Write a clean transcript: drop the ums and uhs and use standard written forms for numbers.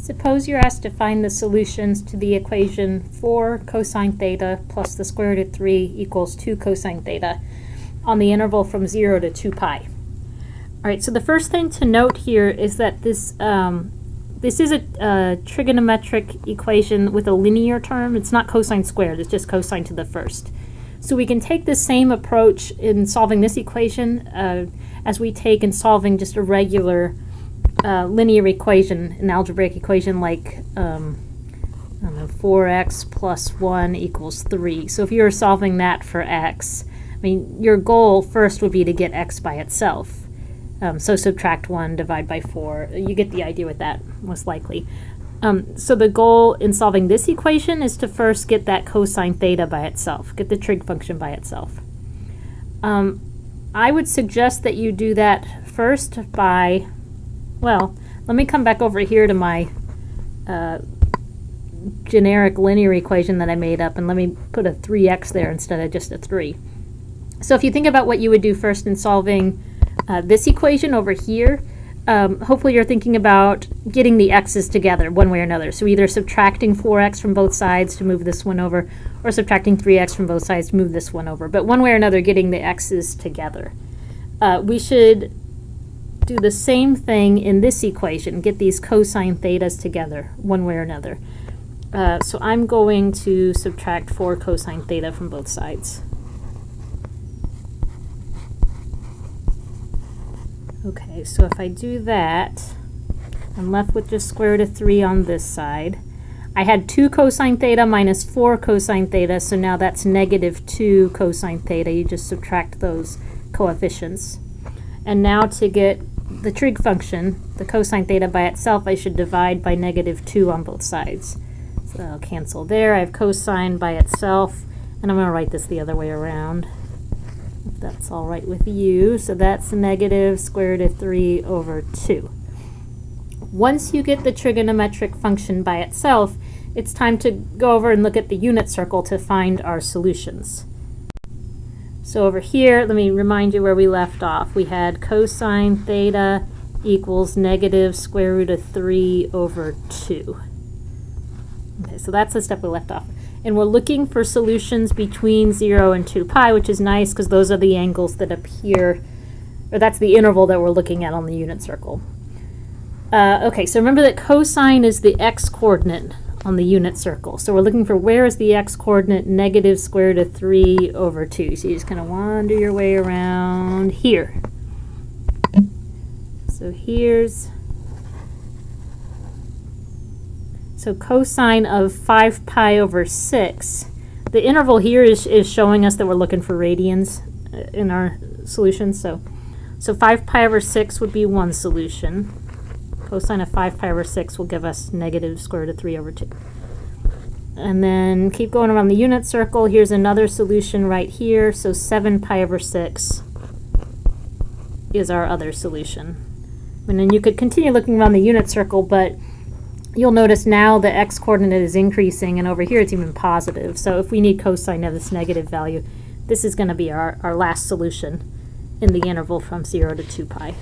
Suppose you're asked to find the solutions to the equation 4 cosine theta plus the square root of 3 equals 2 cosine theta on the interval from 0 to 2 pi. Alright, so the first thing to note here is that this is a trigonometric equation with a linear term. It's not cosine squared, it's just cosine to the first. So we can take the same approach in solving this equation as we take in solving just a regular linear equation, an algebraic equation like I don't know, 4x plus 1 equals 3. So if you were solving that for x, I mean, your goal first would be to get x by itself. So subtract 1, divide by 4. You get the idea with that, most likely. So the goal in solving this equation is to first get that cosine theta by itself, get the trig function by itself. I would suggest that you do that first by, well, let me come back over here to my generic linear equation that I made up, and let me put a 3x there instead of just a 3. So if you think about what you would do first in solving this equation over here, hopefully you're thinking about getting the x's together one way or another. So either subtracting 4x from both sides to move this one over, or subtracting 3x from both sides to move this one over. But one way or another, getting the x's together. We should do the same thing in this equation, get these cosine thetas together one way or another. So I'm going to subtract 4 cosine theta from both sides. Okay, so if I do that, I'm left with just square root of 3 on this side. I had 2 cosine theta minus 4 cosine theta, so now that's negative 2 cosine theta. You just subtract those coefficients. And now to get the trig function, the cosine theta by itself, I should divide by negative 2 on both sides. So I'll cancel there. I have cosine by itself, and I'm going to write this the other way around, if that's all right with you. So that's negative square root of 3 over 2. Once you get the trigonometric function by itself, it's time to go over and look at the unit circle to find our solutions. So over here, let me remind you where we left off. We had cosine theta equals negative square root of 3 over 2. Okay, so that's the step we left off. And we're looking for solutions between 0 and 2 pi, which is nice because those are the angles that appear, or that's the interval that we're looking at on the unit circle. Okay, so remember that cosine is the x-coordinate on the unit circle. So we're looking for where is the x-coordinate, negative square root of 3 over 2. So you just kind of wander your way around here. So here's, so cosine of 5 pi over 6. The interval here is showing us that we're looking for radians in our solution. So 5 pi over 6 would be one solution. Cosine of 5 pi over 6 will give us negative square root of 3 over 2. And then keep going around the unit circle. Here's another solution right here. So 7 pi over 6 is our other solution. And then you could continue looking around the unit circle, but you'll notice now the x-coordinate is increasing, and over here it's even positive. So if we need cosine of this negative value, this is going to be our last solution in the interval from 0 to 2 pi.